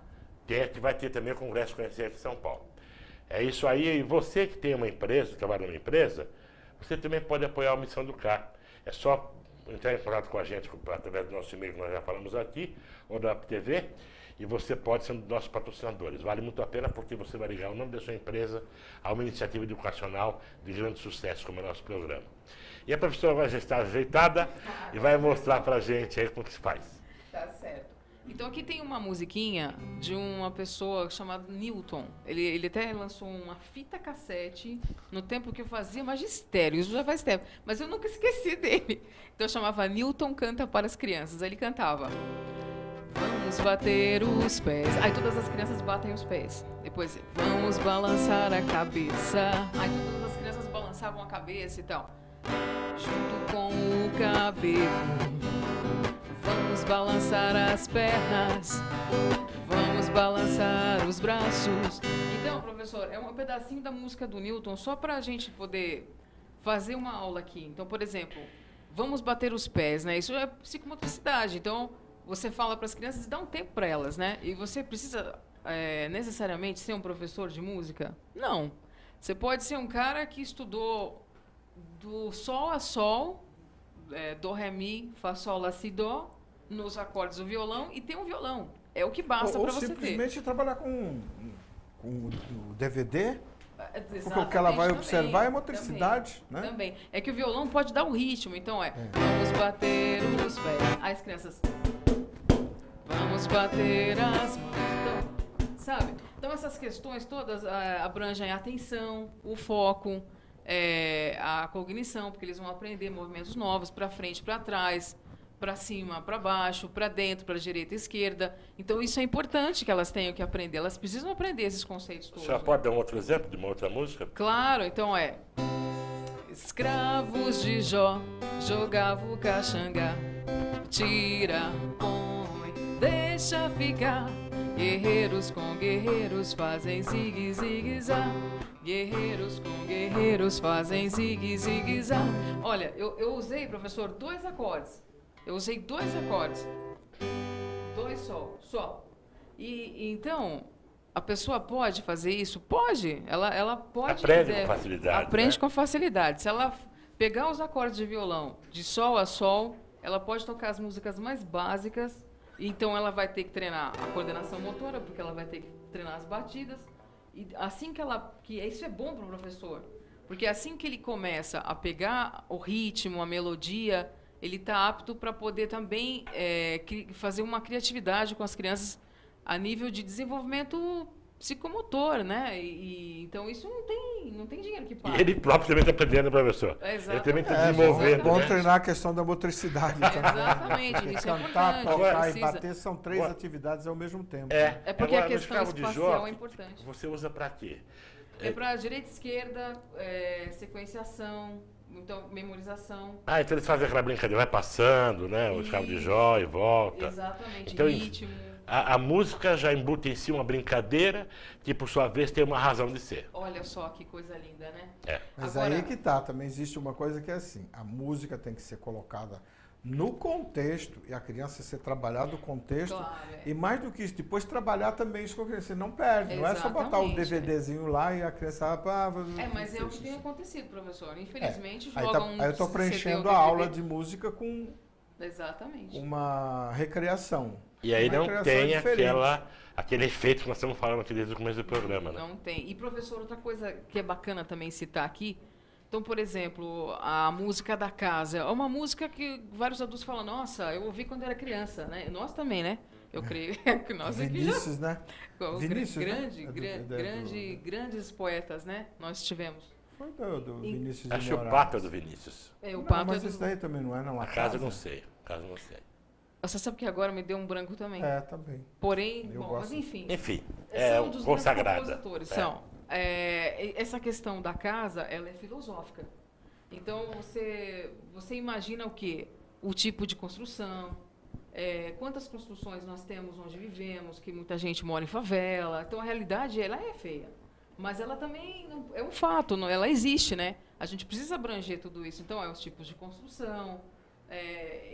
vai ter também o Congresso Conhecer aqui em São Paulo. É isso aí, e você que tem uma empresa, trabalha numa empresa, você também pode apoiar a Missão Educar. É só entrar em contato com a gente através do nosso e-mail que nós já falamos aqui, ou da TV, e você pode ser um dos nossos patrocinadores. Vale muito a pena porque você vai ligar o nome da sua empresa a uma iniciativa educacional de grande sucesso, como é o nosso programa. E a professora vai já estar ajeitada e vai mostrar para a gente aí como que se faz. Tá certo. Então aqui tem uma musiquinha de uma pessoa chamada Newton. Ele até lançou uma fita cassete no tempo que eu fazia magistério. Isso já faz tempo. Mas eu nunca esqueci dele. Então chamava Newton Canta para as Crianças. Aí ele cantava: vamos bater os pés. Aí todas as crianças batem os pés. Depois, vamos balançar a cabeça. Aí todas as crianças balançavam a cabeça e tal. Junto com o cabelo. Vamos balançar as pernas, vamos balançar os braços. Então, professor, é um pedacinho da música do Newton, só para a gente poder fazer uma aula aqui. Então, por exemplo, vamos bater os pés, né? Isso é psicomotricidade. Então, você fala para as crianças e dá um tempo para elas, né? E você precisa necessariamente ser um professor de música? Não. Você pode ser um cara que estudou do sol a sol, do, ré, mi, fá, sol, lá, si, dó, nos acordes do violão, e tem um violão. É o que basta para você ter. Ou simplesmente trabalhar com o DVD, Exatamente, porque o que ela vai também, observar é motricidade, também, né? Também. É que o violão pode dar o ritmo, então vamos bater os pés. Aí as crianças, vamos bater as mãos. Então, sabe? Então essas questões todas abrangem a atenção, o foco, a cognição, porque eles vão aprender movimentos novos, para frente, para trás, para cima, para baixo, para dentro, para direita e esquerda. Então, isso é importante que elas tenham que aprender. Elas precisam aprender esses conceitos todos. Você pode dar um outro exemplo de uma outra música? Claro, então escravos de Jó, jogava o caxangá, tira, põe, deixa ficar. Guerreiros com guerreiros fazem zigue, zigue, zá. Guerreiros com guerreiros fazem zigue, zigue, zá. Olha, eu usei, professor, 2 acordes. Eu usei 2 acordes. 2 só. E então, a pessoa pode fazer isso? Pode. Ela pode. Aprende com facilidade. Aprende, né? com facilidade. Se ela pegar os acordes de violão de sol a sol, ela pode tocar as músicas mais básicas. Então, ela vai ter que treinar a coordenação motora, porque ela vai ter que treinar as batidas. E assim isso é bom para o professor. Porque assim que ele começa a pegar o ritmo, a melodia, ele está apto para poder também fazer uma criatividade com as crianças a nível de desenvolvimento psicomotor, né? Então isso não tem dinheiro que pague. E ele próprio também está aprendendo, professor. Ele também está desenvolvendo. É bom treinar a questão da motricidade. Exatamente, isso é cantar, importante. tocar e bater são 3 atividades ao mesmo tempo. É porque agora, a questão espacial é importante. Você usa para quê? É para direita e esquerda, sequenciação, então memorização. Então eles fazem aquela brincadeira, vai passando, né? O escravo de Jó e volta. Exatamente, então, ritmo. A música já embuta em si uma brincadeira que, por sua vez, tem uma razão de ser. Olha só que coisa linda, né? Mas agora, aí que tá, também existe uma coisa que é assim, a música tem que ser colocada no contexto, e a criança ser trabalhada no contexto, claro, e mais do que isso, depois trabalhar também isso com a criança, você não perde, não é só botar o DVDzinho lá e a criança... mas é o que tem acontecido, professor, infelizmente aí jogam aí eu estou preenchendo CD a aula de música com exatamente uma recriação. E aí não tem diferente. aquele efeito que nós estamos falando aqui desde o começo do programa, né? Não tem. E, professor, outra coisa que é bacana também citar aqui, então, por exemplo, a música da casa. É uma música que vários adultos falam, nossa, eu ouvi quando era criança, né? Nós também, né? Eu creio que nós Vinícius, né? Vinícius, grandes poetas, né? Nós tivemos. Foi do Vinícius de Acho Moraes. o Pato é do Vinícius. O Pato mas isso daí também não é, não. A casa eu não sei. Você sabe que agora me deu um branco também. Também. Porém, mas enfim. Enfim, são dos consagrada. Compositores, essa questão da casa, ela é filosófica. Então, você imagina o quê? O tipo de construção, quantas construções nós temos onde vivemos, que muita gente mora em favela. Então, a realidade, ela é feia. Mas ela também é um fato, ela existe, né? A gente precisa abranger tudo isso. Então, os tipos de construção,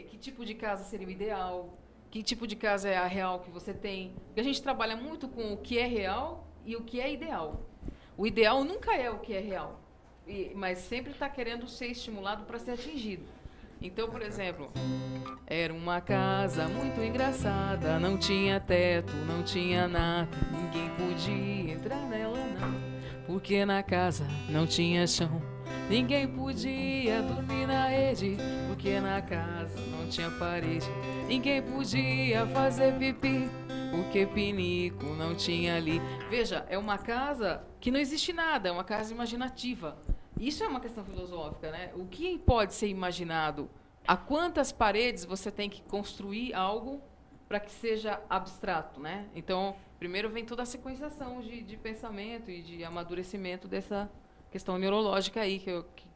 que tipo de casa seria o ideal, que tipo de casa é a real que você tem. Porque a gente trabalha muito com o que é real e o que é ideal. O ideal nunca é o que é real, mas sempre está querendo ser estimulado para ser atingido. Então, por exemplo, era uma casa muito engraçada, não tinha teto, não tinha nada, ninguém podia entrar nela não, porque na casa não tinha chão, Ninguém podia dormir na rede, porque na casa não tinha parede. Ninguém podia fazer pipi, porque pinico não tinha ali. Veja, é uma casa que não existe nada, é uma casa imaginativa. Isso é uma questão filosófica, né? O que pode ser imaginado? A quantas paredes você tem que construir algo para que seja abstrato, né? Então, primeiro vem toda a sequenciação de pensamento e de amadurecimento dessa questão neurológica aí,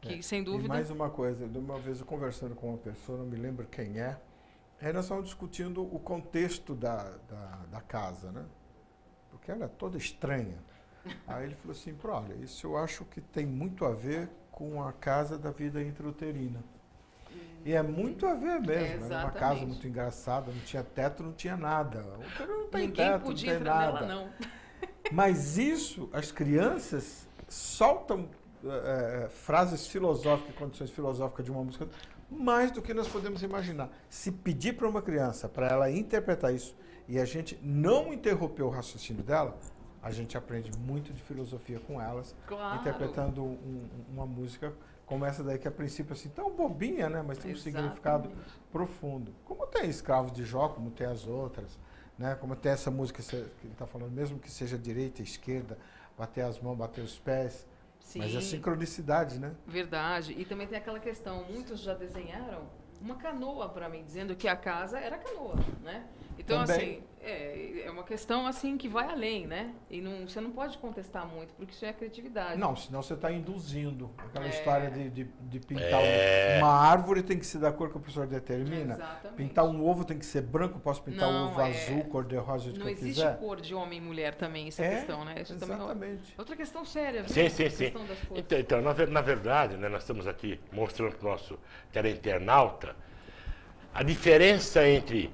que sem dúvida... E mais uma coisa, de uma vez eu conversando com uma pessoa, não me lembro quem é, aí nós estávamos discutindo o contexto da casa, né? Porque ela é toda estranha. Aí ele falou assim, olha, isso eu acho que tem muito a ver com a casa da vida intrauterina. E é muito a ver mesmo, era uma casa muito engraçada, não tinha teto, não tinha nada. O útero não tem Ninguém teto, podia não tem entrar nada. nela, não. Mas isso, as crianças soltam frases filosóficas, condições filosóficas de uma música, mais do que nós podemos imaginar. Se pedir para uma criança, para ela interpretar isso, e a gente não interromper o raciocínio dela, a gente aprende muito de filosofia com elas, Claro. interpretando uma música como essa daí, que a princípio assim, tão bobinha, né? Mas tem um significado profundo. Como tem Escravos de Jó, como tem as outras, né? Como tem essa música que ele está falando, mesmo que seja direita, esquerda, bater as mãos, bater os pés. Sim. Mas é sincronicidade, né? Verdade. E também tem aquela questão, muitos já desenharam uma canoa para mim, dizendo que a casa era canoa, né? Então, Também. assim, é uma questão assim que vai além, né? E você não pode contestar muito, porque isso é criatividade. Não, senão você está induzindo. Aquela história de pintar uma árvore tem que ser da cor que o professor determina. Exatamente. Pintar um ovo tem que ser branco, posso pintar um ovo azul, cor-de-rosa, do que eu quiser. Não existe cor de homem e mulher também, essa questão, né? Isso exatamente. é outra questão séria, viu? Sim, sim, A sim. questão das cores. Então, na verdade, né, nós estamos aqui mostrando para o nosso teleinternauta a diferença entre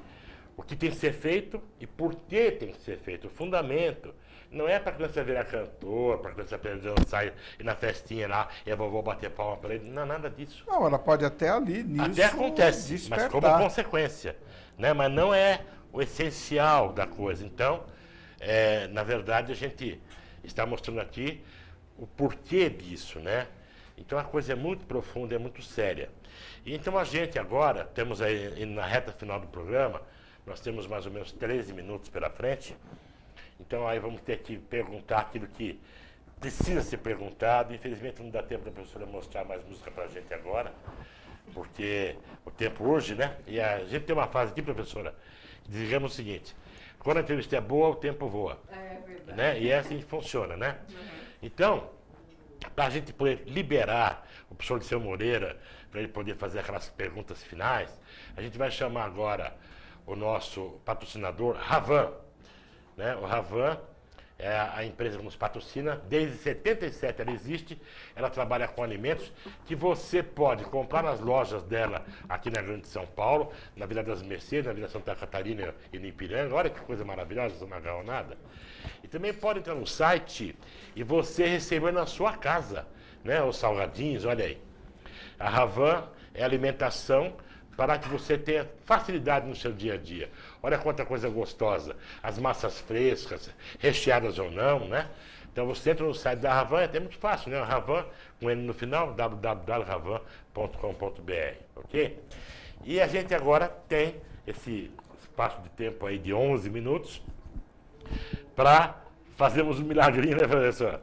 o que tem que ser feito e por que tem que ser feito. O fundamento não é para a criança virar cantor, para a criança aprender a dançar e na festinha lá, e a vovó bater palma para ele. Não, nada disso. Não, ela pode até ali, nisso, Até acontece, despertar. mas como consequência. Né? Mas não é o essencial da coisa. Então, na verdade, a gente está mostrando aqui o porquê disso, né? Então a coisa é muito profunda, é muito séria. E então a gente agora, temos aí na reta final do programa, nós temos mais ou menos 13 minutos pela frente, então aí vamos ter que perguntar aquilo que precisa ser perguntado. Infelizmente não dá tempo da professora mostrar mais música para a gente agora, porque o tempo hoje, né? E a gente tem uma fase aqui, professora, que digamos o seguinte, quando a entrevista é boa, o tempo voa. É verdade. Né? E é assim que funciona, né? Uhum. Então, para a gente poder liberar o professor Liceu Moreira, para ele poder fazer aquelas perguntas finais, a gente vai chamar agora o nosso patrocinador, Ravan. Né? O Ravan é a empresa que nos patrocina, desde 77 ela existe, ela trabalha com alimentos que você pode comprar nas lojas dela aqui na Grande São Paulo, na Vila das Mercedes, na Vila Santa Catarina e no Ipiranga. Olha que coisa maravilhosa, essa macarronada. E também pode entrar no site e você receber na sua casa, né, os salgadinhos, olha aí. A Ravan é alimentação para que você tenha facilidade no seu dia a dia. Olha quanta coisa gostosa. As massas frescas, recheadas ou não, né? Então você entra no site da Ravan, é até muito fácil, né? Ravan, com ele no final, www.ravan.com.br, ok? E a gente agora tem esse espaço de tempo aí de 11 minutos para fazermos um milagrinho, né, professor?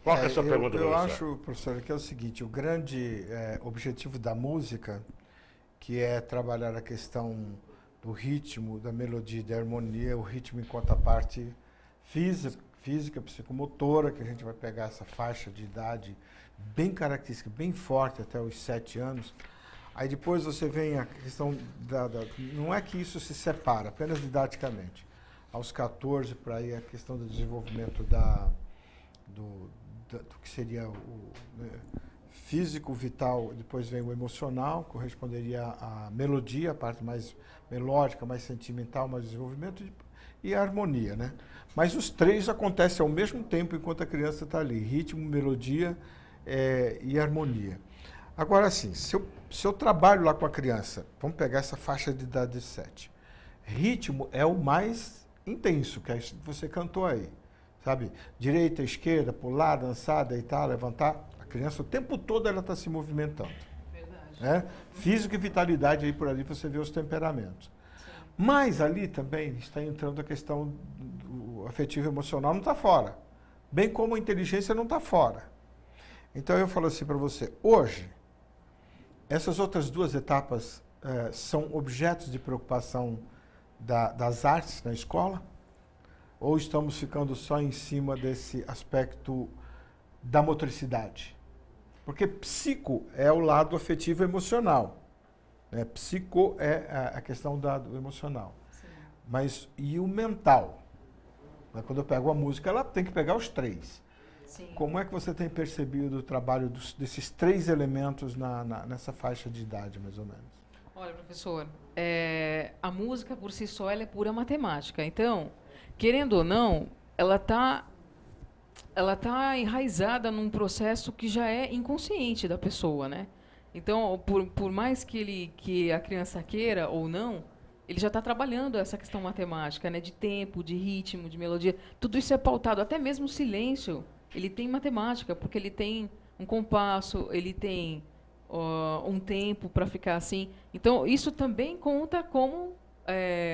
Qual que é a sua pergunta, professor? Eu acho, professor, que é o seguinte, o grande objetivo da música, que é trabalhar a questão do ritmo, da melodia e da harmonia, o ritmo enquanto a parte física, psicomotora, que a gente vai pegar essa faixa de idade bem característica, bem forte, até os 7 anos. Aí depois você vem a questão não é que isso se separa, apenas didaticamente. Aos 14, para aí a questão do desenvolvimento do que seria o físico, vital, depois vem o emocional, corresponderia à melodia, a parte mais melódica, mais sentimental, mais desenvolvimento, e a harmonia, né? Mas os três acontecem ao mesmo tempo enquanto a criança está ali, ritmo, melodia e harmonia. Agora, assim, se eu trabalho lá com a criança, vamos pegar essa faixa de idade de 7, ritmo é o mais intenso, que é isso que você cantou aí, sabe? Direita, esquerda, pular, dançar, deitar, levantar. A criança, o tempo todo ela está se movimentando. Verdade. Né? Física e vitalidade, aí por ali você vê os temperamentos. Mas ali também está entrando a questão do afetivo emocional, não está fora. Bem como a inteligência não está fora. Então eu falo assim para você, hoje, essas outras duas etapas são objetos de preocupação das artes na escola? Ou estamos ficando só em cima desse aspecto da motricidade? Porque psico é o lado afetivo emocional. Né? Psico é a questão do emocional. Sim. Mas e o mental? Quando eu pego a música, ela tem que pegar os três. Sim. Como é que você tem percebido o trabalho desses três elementos nessa faixa de idade, mais ou menos? Olha, professor, a música por si só ela é pura matemática. Então, querendo ou não, ela tá enraizada num processo que já é inconsciente da pessoa, né? Então, por mais que a criança queira ou não, ele já está trabalhando essa questão matemática, né? De tempo, de ritmo, de melodia. Tudo isso é pautado, até mesmo o silêncio, ele tem matemática, porque ele tem um compasso, ele tem um tempo para ficar assim. Então, isso também conta como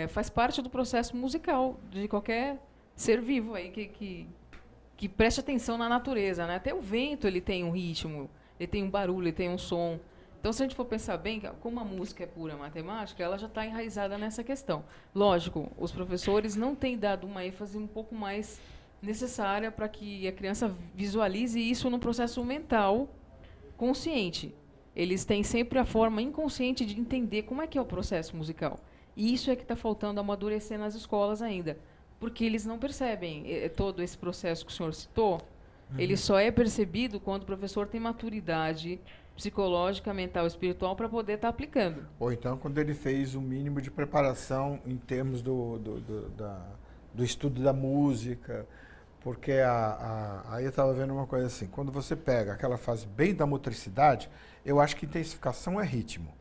faz parte do processo musical de qualquer ser vivo aí que preste atenção na natureza, né? Até o vento ele tem um ritmo, ele tem um barulho, ele tem um som. Então, se a gente for pensar bem, como a música é pura matemática, ela já está enraizada nessa questão. Lógico, os professores não têm dado uma ênfase um pouco mais necessária para que a criança visualize isso no processo mental consciente. Eles têm sempre a forma inconsciente de entender como é que é o processo musical. E isso é que está faltando amadurecer nas escolas ainda. Porque eles não percebem todo esse processo que o senhor citou. Ele só é percebido quando o professor tem maturidade psicológica, mental, espiritual para poder estar aplicando. Ou então quando ele fez o mínimo de preparação em termos do estudo da música, porque aí eu estava vendo uma coisa assim, quando você pega aquela fase bem da motricidade, eu acho que intensificação é ritmo.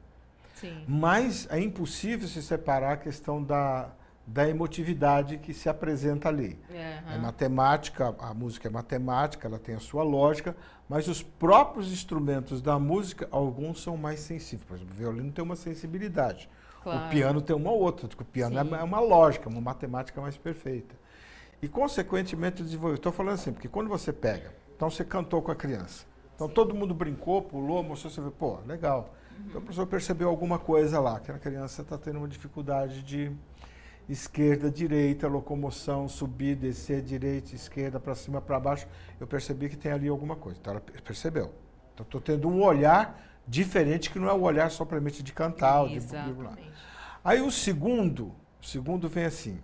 Sim. Mas é impossível se separar a questão da emotividade que se apresenta ali. É matemática, a música é matemática, ela tem a sua lógica, mas os próprios instrumentos da música, alguns são mais sensíveis. Por exemplo, o violino tem uma sensibilidade, claro. O piano tem uma outra, porque o piano Sim. é uma lógica, uma matemática mais perfeita. E, consequentemente, estou falando assim, porque quando você pega, então você cantou com a criança, então Sim. todo mundo brincou, pulou, mostrou, você vê, pô, legal. Então o professor percebeu alguma coisa lá, que a criança está tendo uma dificuldade de esquerda, direita, locomoção, subir, descer, direita, esquerda, para cima, para baixo. Eu percebi que tem ali alguma coisa. Então ela percebeu. Então estou tendo um olhar diferente, que não é o olhar só somente de cantar. Exatamente. Aí o segundo vem assim,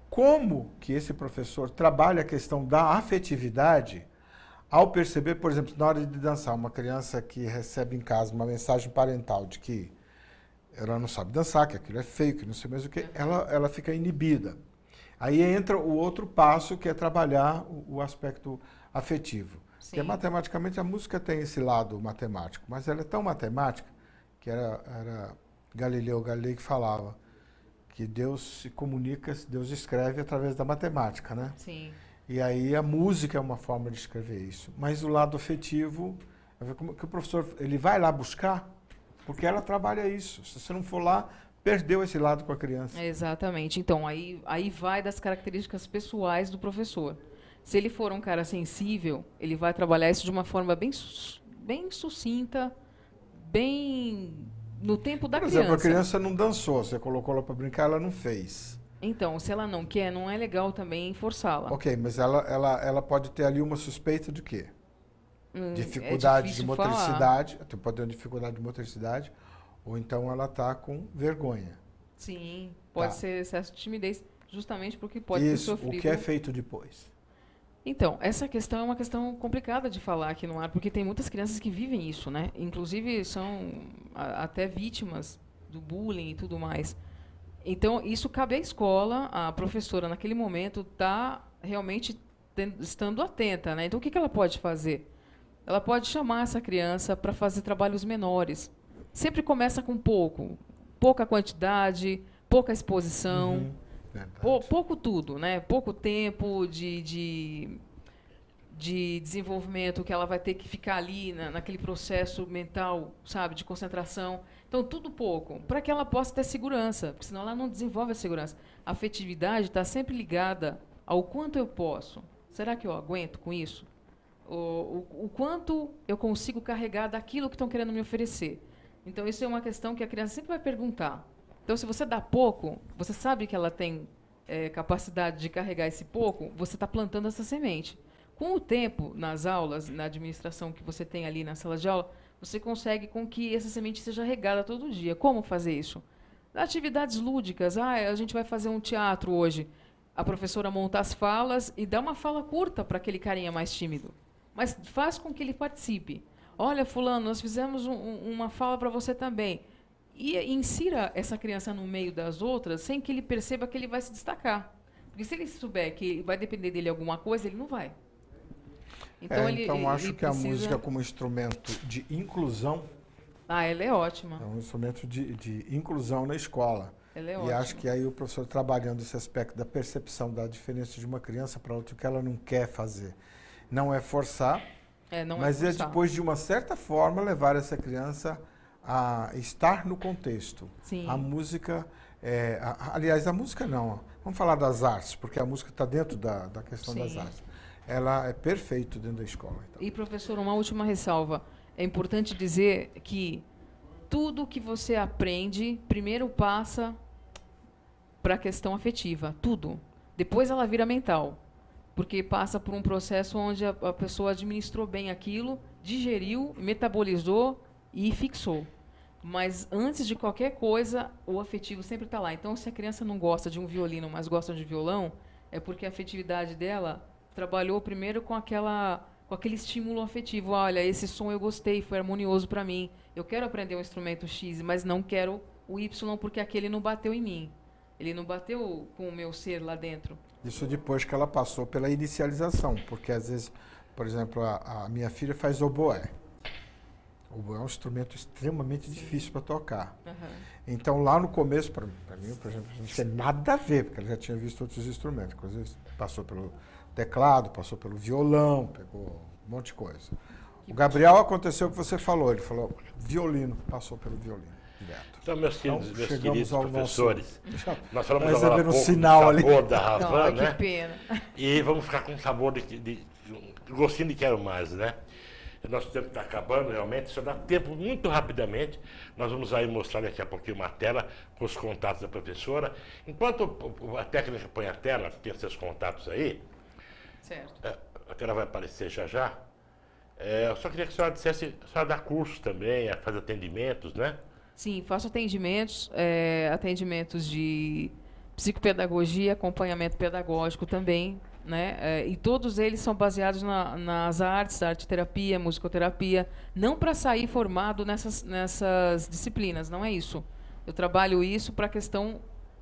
como que esse professor trabalha a questão da afetividade ao perceber, por exemplo, na hora de dançar, uma criança que recebe em casa uma mensagem parental de que ela não sabe dançar, que aquilo é feio, que não sei mais o que, ela fica inibida. Aí entra o outro passo, que é trabalhar o aspecto afetivo. Sim. Porque matematicamente a música tem esse lado matemático, mas ela é tão matemática que era Galileu Galilei que falava que Deus se comunica, Deus escreve através da matemática, né? Sim. E aí a música é uma forma de escrever isso. Mas o lado afetivo, como que o professor ele vai lá buscar, porque ela trabalha isso. Se você não for lá, perdeu esse lado com a criança. Exatamente. Então, aí vai das características pessoais do professor. Se ele for um cara sensível, ele vai trabalhar isso de uma forma bem sucinta, bem no tempo da criança. Por exemplo, a criança não dançou, você colocou ela para brincar, ela não fez. Então, se ela não quer, não é legal também forçá-la. Ok, mas ela pode ter ali uma suspeita de quê? Dificuldade de motricidade, pode ter uma dificuldade de motricidade, ou então ela está com vergonha. Sim, pode ser excesso de timidez, justamente porque pode Isso, ter sofrido. O que é feito depois? Então, essa questão é uma questão complicada de falar aqui no ar, porque tem muitas crianças que vivem isso, né? Inclusive são até vítimas do bullying e tudo mais. Então, isso cabe à escola, a professora, naquele momento, está realmente estando atenta, né? Então, o que ela pode fazer? Ela pode chamar essa criança para fazer trabalhos menores. Sempre começa com pouca quantidade, pouca exposição, pouco tudo, né? Pouco tempo de de desenvolvimento, que ela vai ter que ficar ali naquele processo mental, sabe, de concentração. Então, tudo pouco, para que ela possa ter segurança, porque senão ela não desenvolve a segurança. A afetividade está sempre ligada ao quanto eu posso. Será que eu aguento com isso? O quanto eu consigo carregar daquilo que estão querendo me oferecer. Então, isso é uma questão que a criança sempre vai perguntar. Então, se você dá pouco, você sabe que ela tem capacidade de carregar esse pouco, você está plantando essa semente. Com o tempo, nas aulas, na administração que você tem ali na sala de aula, você consegue com que essa semente seja regada todo dia. Como fazer isso? Atividades lúdicas. A gente vai fazer um teatro hoje. A professora monta as falas e dá uma fala curta para aquele carinha mais tímido. Mas faz com que ele participe. Olha, fulano, nós fizemos uma fala para você também. E insira essa criança no meio das outras sem que ele perceba que ele vai se destacar. Porque se ele souber que vai depender dele alguma coisa, ele não vai. Então, acho que a música como instrumento de inclusão... ela é ótima. É um instrumento de inclusão na escola. Ela é e ótima. acho que aí o professor trabalhando esse aspecto da percepção da diferença de uma criança para outra, que ela não quer fazer. Não é forçar, mas é depois, de uma certa forma, levar essa criança a estar no contexto. Sim. A música... aliás, a música não. Vamos falar das artes, porque a música está dentro da questão Sim. das artes. Ela é perfeita dentro da escola. Então. E, professor, uma última ressalva. É importante dizer que tudo que você aprende, primeiro passa para a questão afetiva. Tudo. Depois ela vira mental. Porque passa por um processo onde a pessoa administrou bem aquilo, digeriu, metabolizou e fixou. Mas, antes de qualquer coisa, o afetivo sempre está lá. Então, se a criança não gosta de um violino, mas gosta de violão, é porque a afetividade dela trabalhou primeiro com aquele estímulo afetivo. Olha, esse som eu gostei, foi harmonioso para mim. Eu quero aprender um instrumento X, mas não quero o Y porque aquele não bateu em mim. Ele não bateu com o meu ser lá dentro. Isso depois que ela passou pela inicialização, porque às vezes, por exemplo, a minha filha faz oboé. O oboé é um instrumento extremamente difícil para tocar. Uhum. Então, lá no começo, para mim, por exemplo, não tinha nada a ver, porque ela já tinha visto outros instrumentos. Inclusive, passou pelo teclado, passou pelo violão, pegou um monte de coisa. O Gabriel, aconteceu o que você falou, ele falou violino, passou pelo violino direto. Então, meus queridos professores, nós falamos recebendo agora há pouco sinal do sabor da Havana, né? Que pena. E vamos ficar com um sabor de gostinho de quero mais, né? Nosso tempo está acabando, realmente, só dá tempo muito rapidamente. Nós vamos aí mostrar daqui a pouquinho uma tela com os contatos da professora. Enquanto a técnica põe a tela, tem seus contatos aí, Certo. a tela vai aparecer já já. Eu só queria que a senhora dissesse, a senhora dá cursos também, faz atendimentos, né? Sim, faço atendimentos, atendimentos de psicopedagogia, acompanhamento pedagógico também, né? E todos eles são baseados nas artes, arte-terapia, musicoterapia, não para sair formado nessas disciplinas, não é isso. Eu trabalho isso para a questão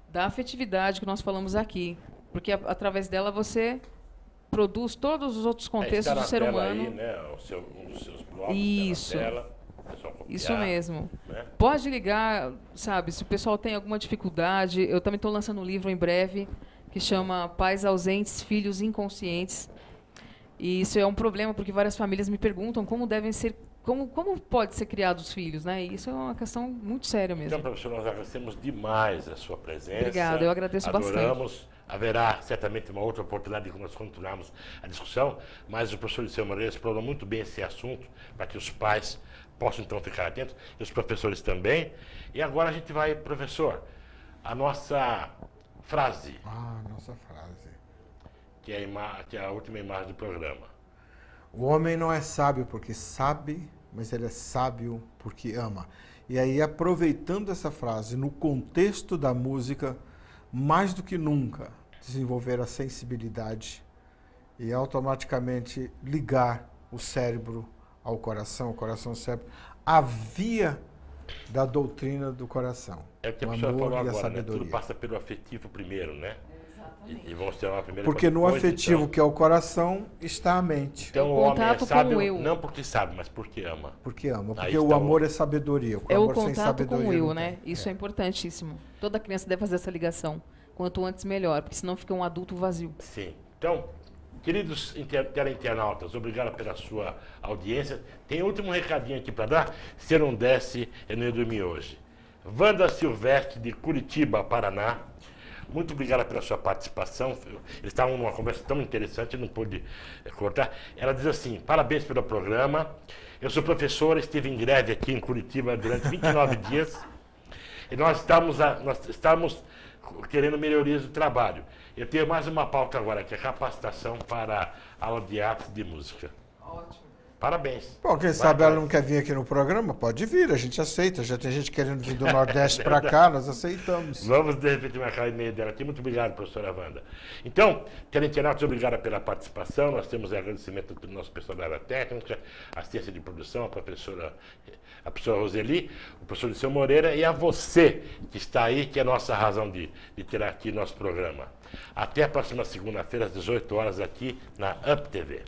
da afetividade que nós falamos aqui, porque através dela você produz todos os outros contextos do ser humano. Aí, né? Os seus blocos, isso. Na tela, o pessoal copiar, Isso mesmo. Né? Pode ligar, sabe, se o pessoal tem alguma dificuldade. Eu também estou lançando um livro em breve que chama Pais Ausentes, Filhos Inconscientes. E isso é um problema porque várias famílias me perguntam como devem ser, como pode ser criados os filhos, né? E isso é uma questão muito séria mesmo. Então, professor, nós agradecemos demais a sua presença. Obrigada, eu agradeço Adoramos. bastante. Haverá certamente uma outra oportunidade de nós continuarmos a discussão, mas o professor Liceu Moreira explorou muito bem esse assunto para que os pais possam então ficar atentos, e os professores também. E agora a gente vai, professor, a nossa frase. Nossa frase. Que é a última imagem do programa. O homem não é sábio porque sabe, mas ele é sábio porque ama. E aí, aproveitando essa frase no contexto da música, mais do que nunca, desenvolver a sensibilidade e automaticamente ligar o cérebro ao coração, o coração ao cérebro, a via da doutrina do coração. É o que a o professora amor falou e a agora, né? sabedoria. Tudo passa pelo afetivo primeiro, né? E vamos ter uma primeira Porque no coisa, afetivo, então. que é o coração, está a mente. Então o O homem é contato com sábio o eu. não porque sabe, mas porque ama. Porque ama. Aí Porque o está amor é sabedoria. É o amor sem contato sabedoria com o eu, não né? tem. Isso é importantíssimo. Toda criança deve fazer essa ligação. Quanto antes, melhor, porque senão fica um adulto vazio. Sim. Então, Queridos teleinternautas, obrigado pela sua audiência. Tem último recadinho aqui para dar. Se não desse, eu não ia dormir hoje. Wanda Silvestre, de Curitiba, Paraná. Muito obrigado pela sua participação. Eles estavam numa conversa tão interessante, não pude cortar. Ela diz assim: parabéns pelo programa. Eu sou professora, estive em greve aqui em Curitiba durante 29 dias. E nós estamos querendo melhorias do trabalho. Eu tenho mais uma pauta agora, que é capacitação para aula de arte de música. Ótimo. Parabéns. Bom, quem sabe ela não quer vir aqui no programa? Pode vir, a gente aceita. Já tem gente querendo vir do Nordeste para cá, nós aceitamos. Vamos, de repente, marcar o e-mail dela aqui. Muito obrigado, professora Wanda. Então, teleinternautas, obrigado pela participação. Nós temos agradecimento do nosso pessoal da área técnica, assistência de produção, a professora Roseli, o professor Liceu Moreira e a você que está aí, que é a nossa razão de ter aqui nosso programa. Até a próxima segunda-feira, às 18 horas, aqui na UP TV.